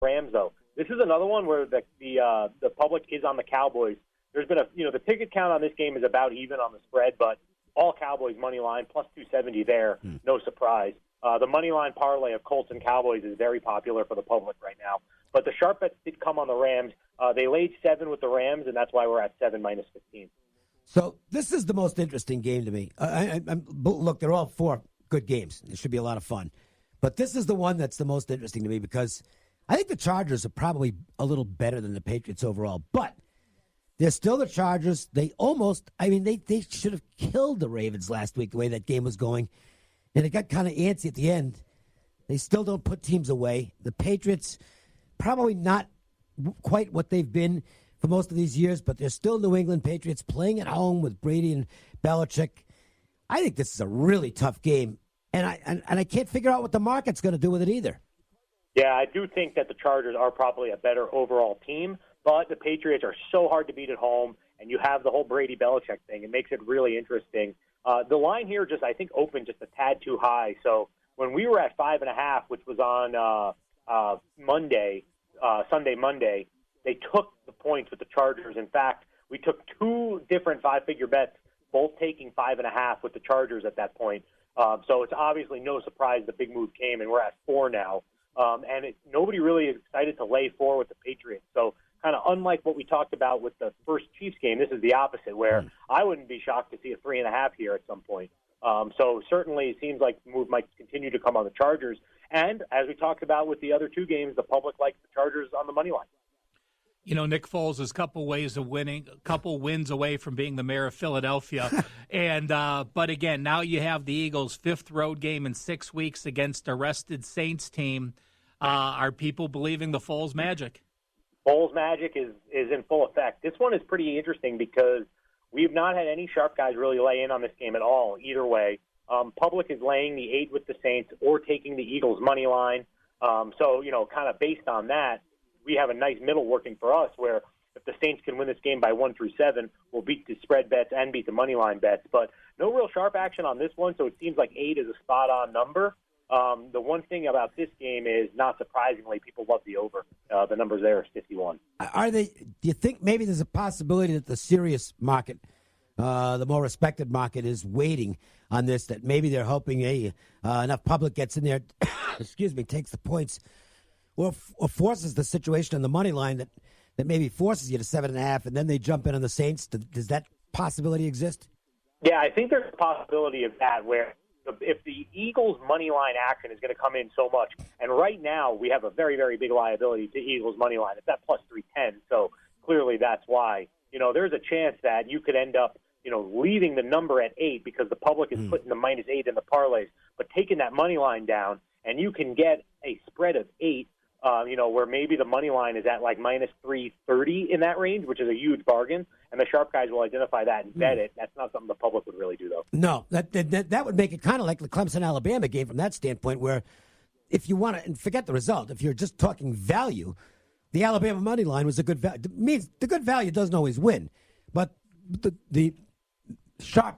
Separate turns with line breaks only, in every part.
Rams, though. This is another one where the public is on the Cowboys. There's been the ticket count on this game is about even on the spread, but all Cowboys money line plus 270 there. No surprise. The money line parlay of Colts and Cowboys is very popular for the public right now. But the sharp bets did come on the Rams. They laid 7 with the Rams, and that's why we're at 7 minus 15.
So this is the most interesting game to me. Look, they're all 4 good games. It should be a lot of fun. But this is the one that's the most interesting to me because I think the Chargers are probably a little better than the Patriots overall. But they're still the Chargers. They should have killed the Ravens last week the way that game was going. And it got kind of antsy at the end. They still don't put teams away. The Patriots, probably not quite what they've been for most of these years, but they're still New England Patriots playing at home with Brady and Belichick. I think this is a really tough game, and I can't figure out what the market's going to do with it either.
Yeah, I do think that the Chargers are probably a better overall team, but the Patriots are so hard to beat at home, and you have the whole Brady-Belichick thing. It makes it really interesting. The line here I think, opened just a tad too high. So when we were at 5.5, which was on Sunday, Monday, they took the points with the Chargers. In fact, we took 2 different 5-figure bets, both taking 5.5 with the Chargers at that point. So it's obviously no surprise the big move came, and we're at 4 now. And nobody really is excited to lay 4 with the Patriots. So kind of unlike what we talked about with the first Chiefs game, this is the opposite, where I wouldn't be shocked to see a 3.5 here at some point. So certainly it seems like the move might continue to come on the Chargers. And as we talked about with the other 2 games, the public likes the Chargers on the money line.
You know, Nick Foles is a couple wins away from being the mayor of Philadelphia. But again, now you have the Eagles' 5th road game in 6 weeks against a rested Saints team. Are people believing the Foles magic?
Foles magic is in full effect. This one is pretty interesting because we've not had any sharp guys really lay in on this game at all, either way. Public is laying the 8 with the Saints or taking the Eagles' money line. So, kind of based on that, we have a nice middle working for us where if the Saints can win this game by 1 through 7, we'll beat the spread bets and beat the money line bets. But no real sharp action on this one, so it seems like 8 is a spot-on number. The one thing about this game is, not surprisingly, people love the over. The numbers there is 51.
Do you think maybe there's a possibility that the serious market, the more respected market, is waiting on this, that maybe they're hoping enough public gets in there, takes the points, or forces the situation on the money line that maybe forces you to 7.5, and then they jump in on the Saints? Does that possibility exist?
Yeah, I think there's a possibility of that, where if the Eagles' money line action is going to come in so much, and right now we have a very, very big liability to Eagles' money line. It's at plus 310, so clearly that's why. There's a chance that you could end up, leaving the number at 8 because the public is putting the minus 8 in the parlays, but taking that money line down, and you can get a spread of 8, where maybe the money line is at like minus 330 in that range, which is a huge bargain, and the sharp guys will identify that and bet it. That's not something the public would really do, though.
No, that would make it kind of like the Clemson-Alabama game from that standpoint, where if you want to, and forget the result, if you're just talking value, the Alabama money line was a good value. It means the good value doesn't always win, but the sharp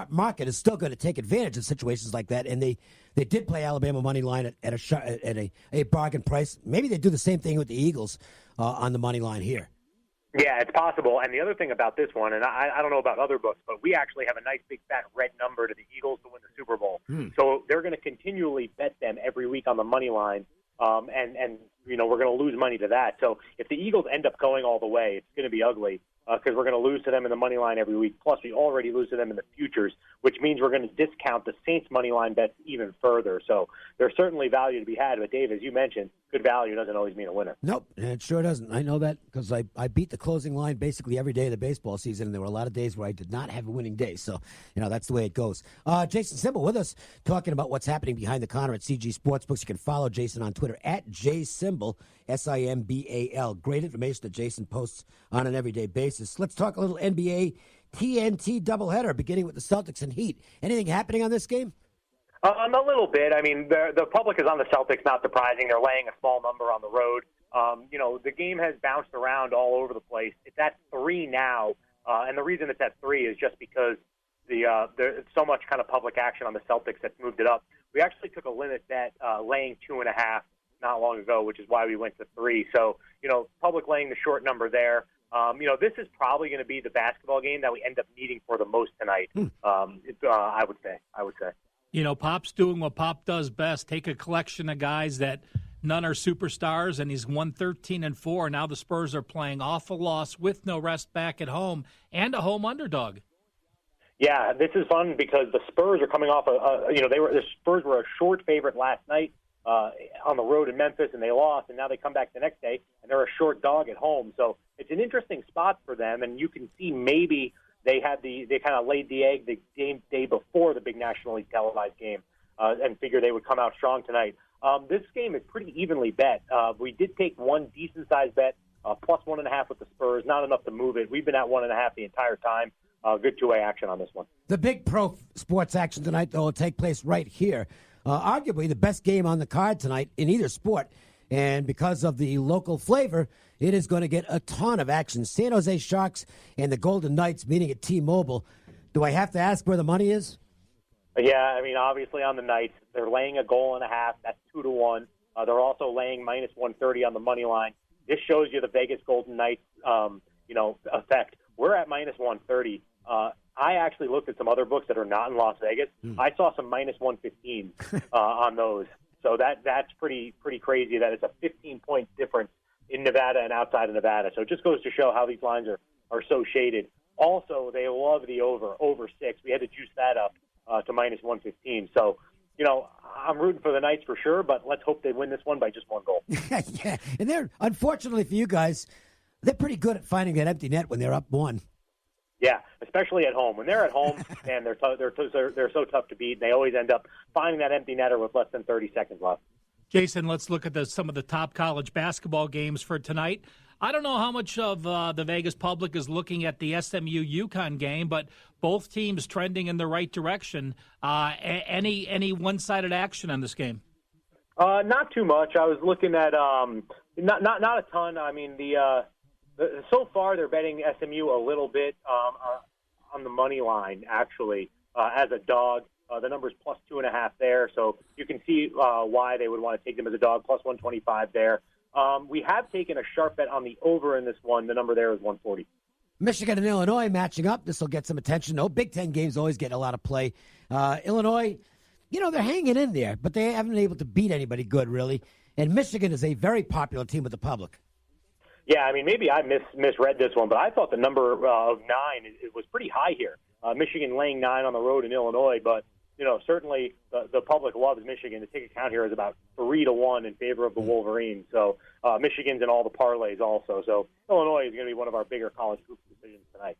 market is still going to take advantage of situations like that, and they did play Alabama money line at a bargain price. Maybe they do the same thing with the Eagles on the money line here.
Yeah, it's possible. And the other thing about this one, and I don't know about other books, but we actually have a nice big fat red number to the Eagles to win the Super Bowl. So they're going to continually bet them every week on the money line, and we're going to lose money to that. So if the Eagles end up going all the way, it's going to be ugly. Because we're going to lose to them in the money line every week. Plus, we already lose to them in the futures, which means we're going to discount the Saints money line bets even further. So there's certainly value to be had. But, Dave, as you mentioned, good value doesn't always mean a winner.
Nope, it sure doesn't. I know that because I beat the closing line basically every day of the baseball season, and there were a lot of days where I did not have a winning day. So, that's the way it goes. Jason Simbal with us talking about what's happening behind the counter at CG Sportsbooks. You can follow Jason on Twitter at JSimbal, Simbal. Great information that Jason posts on an everyday basis. Let's talk a little NBA TNT doubleheader, beginning with the Celtics and Heat. Anything happening on this game?
A little bit. I mean, the public is on the Celtics, not surprising. They're laying a small number on the road. The game has bounced around all over the place. It's at 3 now, and the reason it's at 3 is just because there's so much kind of public action on the Celtics that's moved it up. We actually took a limit bet laying 2.5 not long ago, which is why we went to 3. So, public laying the short number there. This is probably going to be the basketball game that we end up needing for the most tonight. I would say.
Pop's doing what Pop does best. Take a collection of guys that none are superstars, and he's won 13-4. Now the Spurs are playing off a loss with no rest back at home and a home underdog.
Yeah, this is fun because the Spurs are coming off the Spurs were a short favorite last night on the road in Memphis, and they lost, and now they come back the next day and they're a short dog at home. So it's an interesting spot for them, and you can see maybe they kind of laid the egg the day before the big National League televised game and figured they would come out strong tonight. This game is pretty evenly bet. We did take one decent-sized bet, plus 1.5 with the Spurs, not enough to move it. We've been at 1.5 the entire time. Good two-way action on this one.
The big pro sports action tonight, though, will take place right here. Arguably the best game on the card tonight in either sport. And because of the local flavor, it is going to get a ton of action. San Jose Sharks and the Golden Knights meeting at T-Mobile. Do I have to ask where the money is?
Yeah, obviously on the Knights, they're laying a goal and a half. That's 2-1. They're also laying minus 130 on the money line. This shows you the Vegas Golden Knights, effect. We're at minus 130. I actually looked at some other books that are not in Las Vegas. I saw some minus 115 on those. So that's pretty crazy that it's a 15-point difference in Nevada and outside of Nevada. So it just goes to show how these lines are so shaded. Also, they love the over 6. We had to juice that up to minus 115. So, I'm rooting for the Knights for sure, but let's hope they win this one by just one goal.
Yeah, and they're, unfortunately for you guys, they're pretty good at finding that empty net when they're up 1.
Yeah, especially at home. When they're at home, man, they're so tough to beat. And they always end up finding that empty netter with less than 30 seconds left.
Jason, let's look at some of the top college basketball games for tonight. I don't know how much of the Vegas public is looking at the SMU-UConn game, but both teams trending in the right direction. Any one-sided action on this game?
Not too much. I was looking at not a ton. So far, they're betting SMU a little bit on the money line, actually, as a dog. The number's plus 2.5 there, so you can see why they would want to take them as a dog, plus 125 there. We have taken a sharp bet on the over in this one. The number there is 140.
Michigan and Illinois matching up. This will get some attention. No, Big Ten games always get a lot of play. Illinois, they're hanging in there, but they haven't been able to beat anybody good, really. And Michigan is a very popular team with the public.
Yeah, maybe I misread this one, but I thought the number of 9 it was pretty high here. Michigan laying 9 on the road in Illinois, but certainly the public loves Michigan. The ticket count here is about 3-1 in favor of the Wolverines. So Michigan's in all the parlays also. So Illinois is going to be one of our bigger college group decisions tonight.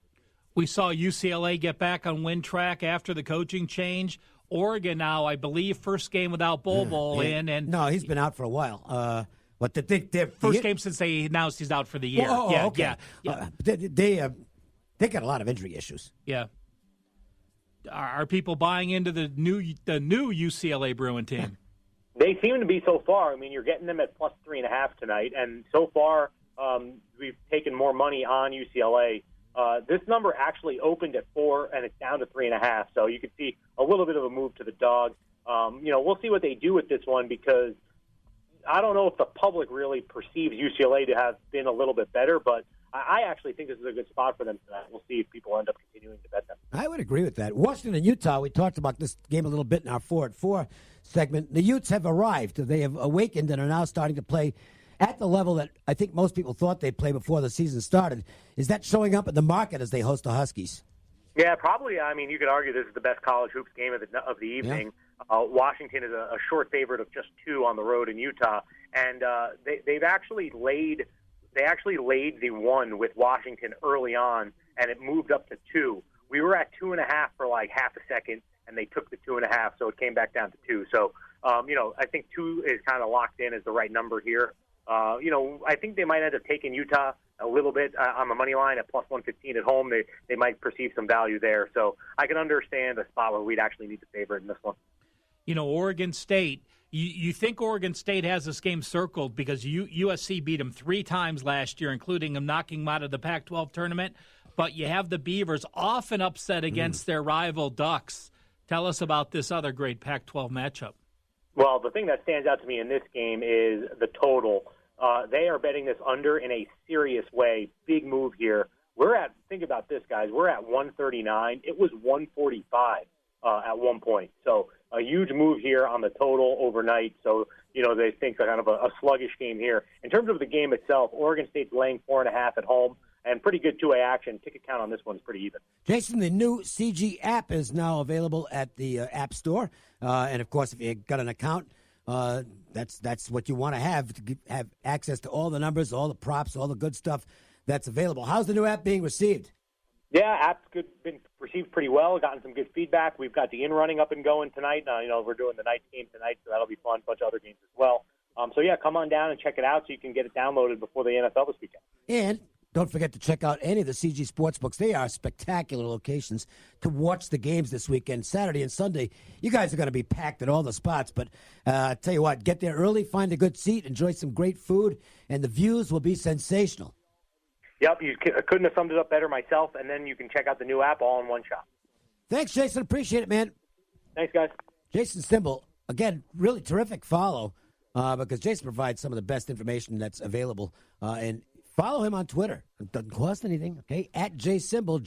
We saw UCLA get back on win track after the coaching change. Oregon now, I believe, first game without Bowl in. And
no, he's been out for a while.
First game since they announced he's out for the year.
Okay. Yeah. They got a lot of injury issues.
Yeah. Are people buying into the new UCLA Bruin team?
They seem to be so far. You're getting them at plus 3.5 tonight, and so far we've taken more money on UCLA. This number actually opened at 4, and it's down to 3.5. So you can see a little bit of a move to the dog. We'll see what they do with this one because I don't know if the public really perceives UCLA to have been a little bit better, but I actually think this is a good spot for them tonight. We'll see if people end up continuing to bet them.
I would agree with that. Washington and Utah, we talked about this game a little bit in our 4 at 4 segment. The Utes have arrived. They have awakened and are now starting to play at the level that I think most people thought they'd play before the season started. Is that showing up in the market as they host the Huskies?
Yeah, probably. You could argue this is the best college hoops game of the evening. Yeah. Washington is a short favorite of just 2 on the road in Utah, and they've actually laid the 1 with Washington early on, and it moved up to 2. We were at 2.5 for like half a second, and they took the 2.5, so it came back down to 2. So, I think 2 is kind of locked in as the right number here. I think they might end up taking Utah a little bit on the money line at plus 115 at home. They might perceive some value there. So I can understand a spot where we'd actually need to favor it in this one.
Oregon State, you think Oregon State has this game circled because USC beat them 3 times last year, including them knocking them out of the Pac-12 tournament. But you have the Beavers often upset against their rival Ducks. Tell us about this other great Pac-12 matchup.
Well, the thing that stands out to me in this game is the total. They are betting this under in a serious way. Big move here. Think about this, guys. We're at 139. It was 145 at one point. So a huge move here on the total overnight. So, they think kind of a sluggish game here. In terms of the game itself, Oregon State's laying 4.5 at home. And pretty good two-way action. Ticket count on this one is pretty even.
Jason, the new CG app is now available at the App Store. And, of course, if you got an account, that's what you want to have access to all the numbers, all the props, all the good stuff that's available. How's the new app being received?
Yeah, app's been received pretty well. Gotten some good feedback. We've got the in-running up and going tonight. We're doing the night game tonight, so that'll be fun. A bunch of other games as well. Come on down and check it out so you can get it downloaded before the NFL this weekend.
And don't forget to check out any of the CG Sportsbooks. They are spectacular locations to watch the games this weekend. Saturday and Sunday, you guys are going to be packed at all the spots. But I tell you what, get there early, find a good seat, enjoy some great food, and the views will be sensational.
Yep, you couldn't have summed it up better myself. And then you can check out the new app all in one shot.
Thanks, Jason. Appreciate it, man.
Thanks, guys.
Jason Simbal, again, really terrific follow because Jason provides some of the best information that's available. And follow him on Twitter. It doesn't cost anything, okay? At JSimbal,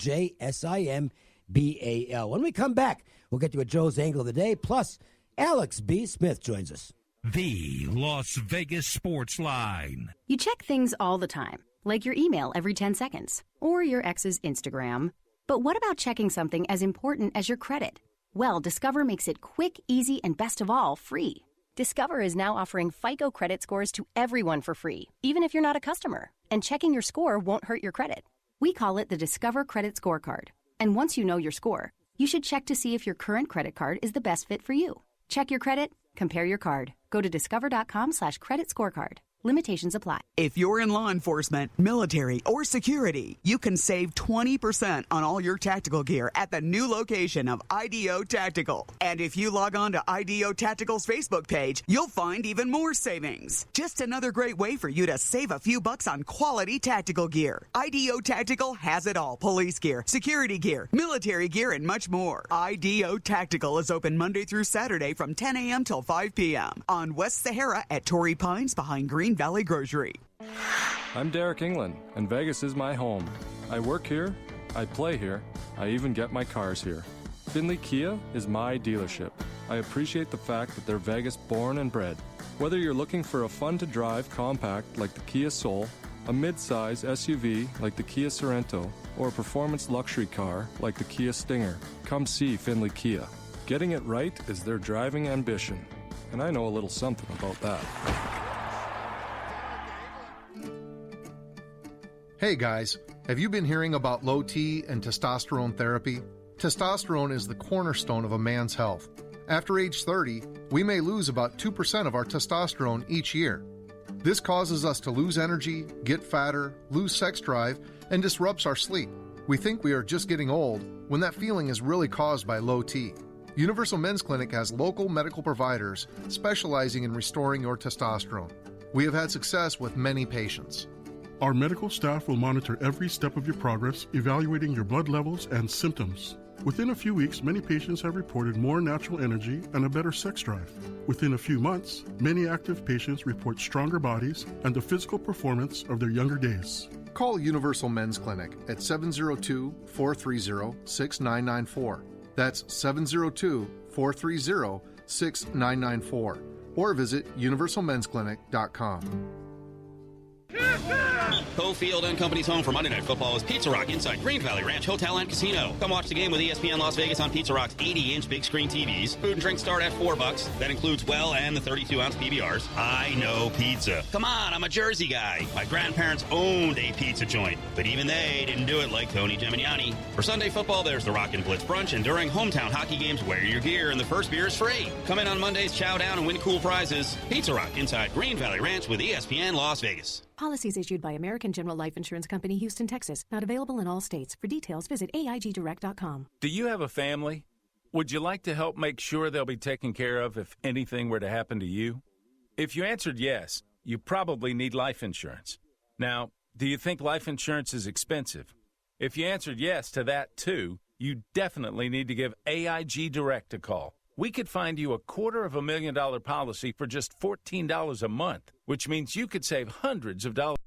JSIMBAL. When we come back, we'll get to a Joe's Angle of the Day. Plus, Alex B. Smith joins us.
The Las Vegas Sports Line.
You check things all the time, like your email every 10 seconds or your ex's Instagram. But what about checking something as important as your credit? Well, Discover makes it quick, easy, and best of all, free. Discover is now offering FICO credit scores to everyone for free, even if you're not a customer. And checking your score won't hurt your credit. We call it the Discover Credit Scorecard. And once you know your score, you should check to see if your current credit card is the best fit for you. Check your credit, compare your card. Go to discover.com/credit scorecard. Limitations apply.
If you're in law enforcement, military, or security, you can save 20% on all your tactical gear at the new location of IDO Tactical. And if you log on to IDO Tactical's Facebook page, you'll find even more savings. Just another great way for you to save a few bucks on quality tactical gear. IDO Tactical has it all. Police gear, security gear, military gear, and much more. IDO Tactical is open Monday through Saturday from 10 a.m. till 5 p.m. on West Sahara at Torrey Pines behind Green Valley Grocery.
I'm Derek England, and Vegas is my home. I work here, I play here, I even get my cars here. Findlay Kia is my dealership. I appreciate the fact that they're Vegas born and bred. Whether you're looking for a fun-to-drive compact like the Kia Soul, a mid-size SUV like the Kia Sorento, or a performance luxury car like the Kia Stinger, come see Findlay Kia. Getting it right is their driving ambition, and I know a little something about that.
Hey guys, have you been hearing about low T and testosterone therapy? Testosterone is the cornerstone of a man's health. After age 30, we may lose about 2% of our testosterone each year. This causes us to lose energy, get fatter, lose sex drive, and disrupts our sleep. We think we are just getting old when that feeling is really caused by low T. Universal Men's Clinic has local medical providers specializing in restoring your testosterone. We have had success with many patients.
Our medical staff will monitor every step of your progress, evaluating your blood levels and symptoms. Within a few weeks, many patients have reported more natural energy and a better sex drive. Within a few months, many active patients report stronger bodies and the physical performance of their younger days.
Call Universal Men's Clinic at 702-430-6994. That's 702-430-6994. Or visit universalmensclinic.com.
Cofield and Company's home for Monday Night Football is Pizza Rock inside Green Valley Ranch Hotel and Casino. Come watch the game with ESPN Las Vegas on Pizza Rock's 80-inch big screen TVs. Food and drinks start at $4. That includes well and the 32-ounce PBRs. I know pizza. Come on, I'm a Jersey guy. My grandparents owned a pizza joint, but even they didn't do it like Tony Gemignani. For Sunday football, there's the Rock and Blitz brunch, and during hometown hockey games, wear your gear and the first beer is free. Come in on Mondays, chow down, and win cool prizes. Pizza Rock inside Green Valley Ranch with ESPN Las Vegas.
Policies issued by American General Life Insurance Company, Houston, Texas. Not available in all states. For details, visit AIGdirect.com.
Do you have a family? Would you like to help make sure they'll be taken care of if anything were to happen to you? If you answered yes, you probably need life insurance. Now, do you think life insurance is expensive? If you answered yes to that too, you definitely need to give AIG Direct a call. We could find you a $250,000 policy for just $14 a month, which means you could save hundreds of dollars.